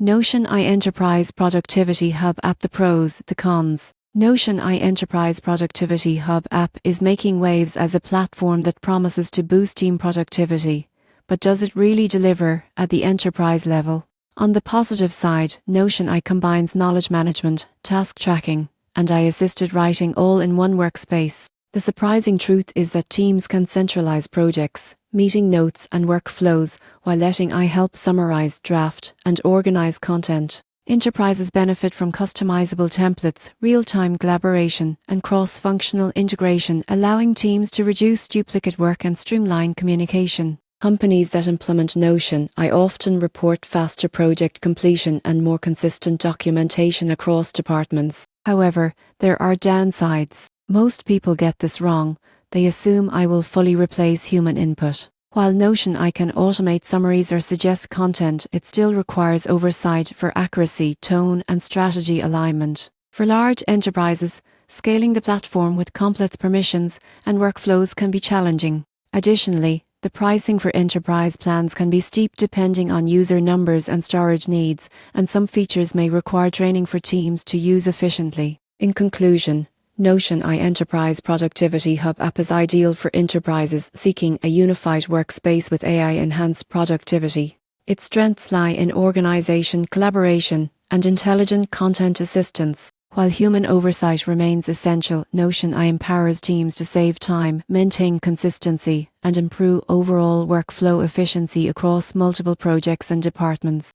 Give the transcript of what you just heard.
Notion I Enterprise Productivity Hub app. The pros, the cons. Notion I Enterprise Productivity Hub app is making waves as a platform that promises to boost team productivity. But does it really deliver at the enterprise level? On the positive side, Notion I combines knowledge management, task tracking, and AI-assisted writing all in one workspace. The surprising truth is that teams can centralize projects, meeting notes and workflows while letting AI help summarize, draft, and organize content. Enterprises benefit from customizable templates, real-time collaboration, and cross-functional integration, allowing teams to reduce duplicate work and streamline communication. Companies that implement Notion I often report faster project completion and more consistent documentation across departments. However, there are downsides. Most people get this wrong. They assume I will fully replace human input. While Notion I can automate summaries or suggest content, it still requires oversight for accuracy, tone, and strategy alignment. For large enterprises, scaling the platform with complex permissions and workflows can be challenging. Additionally, the pricing for enterprise plans can be steep depending on user numbers and storage needs, and some features may require training for teams to use efficiently. In conclusion, Notion I Enterprise Productivity Hub app is ideal for enterprises seeking a unified workspace with AI-enhanced productivity. Its strengths lie in organization, collaboration, and intelligent content assistance. While human oversight remains essential, Notion I empowers teams to save time, maintain consistency, and improve overall workflow efficiency across multiple projects and departments.